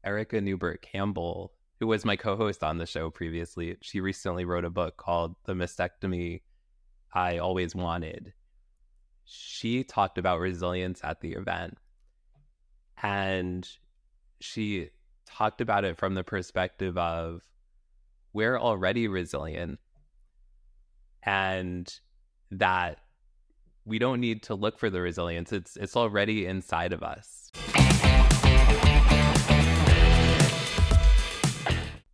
Erica Newbert Campbell, who was my co-host on the show previously, she recently wrote a book called The Mastectomy I Always Wanted. She talked about resilience at the event, and she talked about it from the perspective of we're already resilient and that we don't need to look for the resilience. It's already inside of us.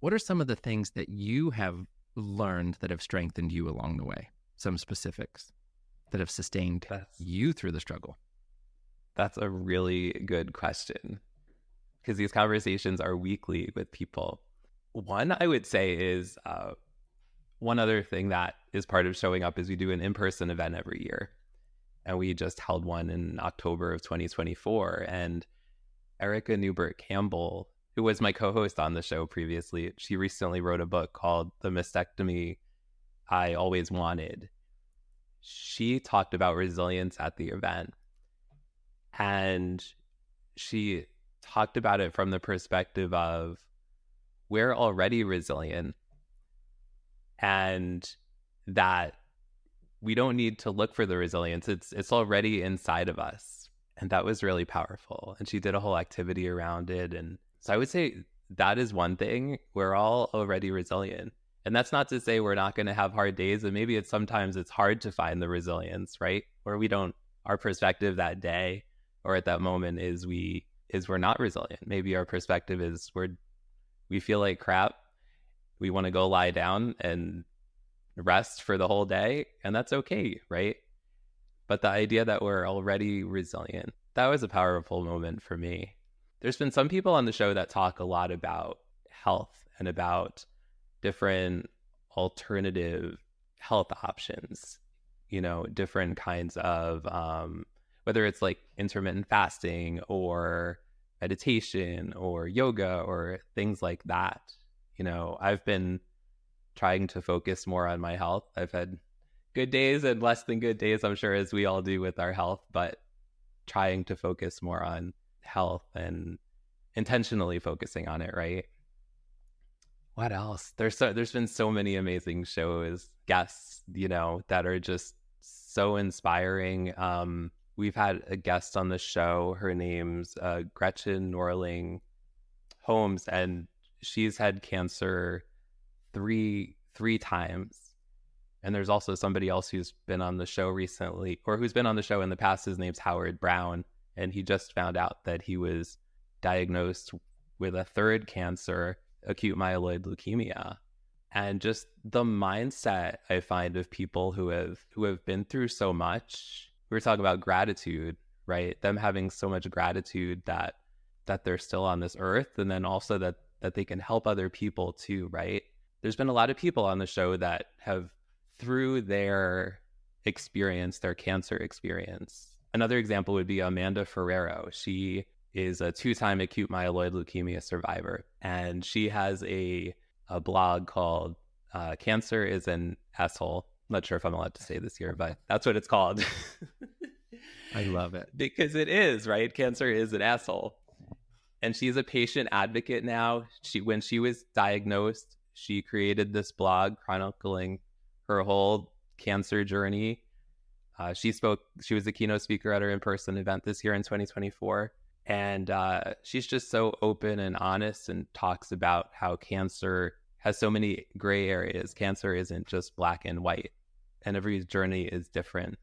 What are some of the things that you have learned that have strengthened you along the way? Some specifics that have sustained you through the struggle? That's a really good question, because these conversations are weekly with people. One I would say is one other thing that is part of showing up is we do an in-person event every year. And we just held one in October of 2024. And Erica Newbert Campbell, who was my co-host on the show previously, she recently wrote a book called The Mastectomy I Always Wanted. She talked about resilience at the event. And she talked about it from the perspective of we're already resilient and that we don't need to look for the resilience. It's already inside of us. And that was really powerful. And she did a whole activity around it. And so I would say that is one thing. We're all already resilient. And that's not to say we're not going to have hard days. And maybe sometimes it's hard to find the resilience, right? Where our perspective that day or at that moment is we're not resilient. Maybe our perspective is we feel like crap. We want to go lie down and rest for the whole day, and that's okay, right? But the idea that we're already resilient, that was a powerful moment for me. There's been some people on the show that talk a lot about health and about different alternative health options, different kinds of whether it's like intermittent fasting or meditation or yoga or things like that. I've been trying to focus more on my health. I've had good days and less than good days, I'm sure, as we all do with our health, but trying to focus more on health and intentionally focusing on it, right? What else? There's been so many amazing shows, guests, that are just so inspiring. We've had a guest on the show. Her name's Gretchen Norling Holmes, and she's had cancer three times. And there's also somebody else who's been on the show recently, or who's been on the show in the past. His name's Howard Brown, and he just found out that he was diagnosed with a third cancer, acute myeloid leukemia. And just the mindset I find of people who have been through so much. We were talking about gratitude, right? Them having so much gratitude that they're still on this earth, and then also that they can help other people too, right? There's been a lot of people on the show that have, through their experience, their cancer experience. Another example would be Amanda Ferrero. She is a 2-time acute myeloid leukemia survivor, and she has a blog called Cancer is an Asshole. I'm not sure if I'm allowed to say this here, but that's what it's called. I love it. Because it is, right? Cancer is an asshole. And she's a patient advocate now. When she was diagnosed, she created this blog chronicling her whole cancer journey. She was a keynote speaker at her in-person event this year in 2024. And she's just so open and honest and talks about how cancer has so many gray areas. Cancer isn't just black and white, and every journey is different.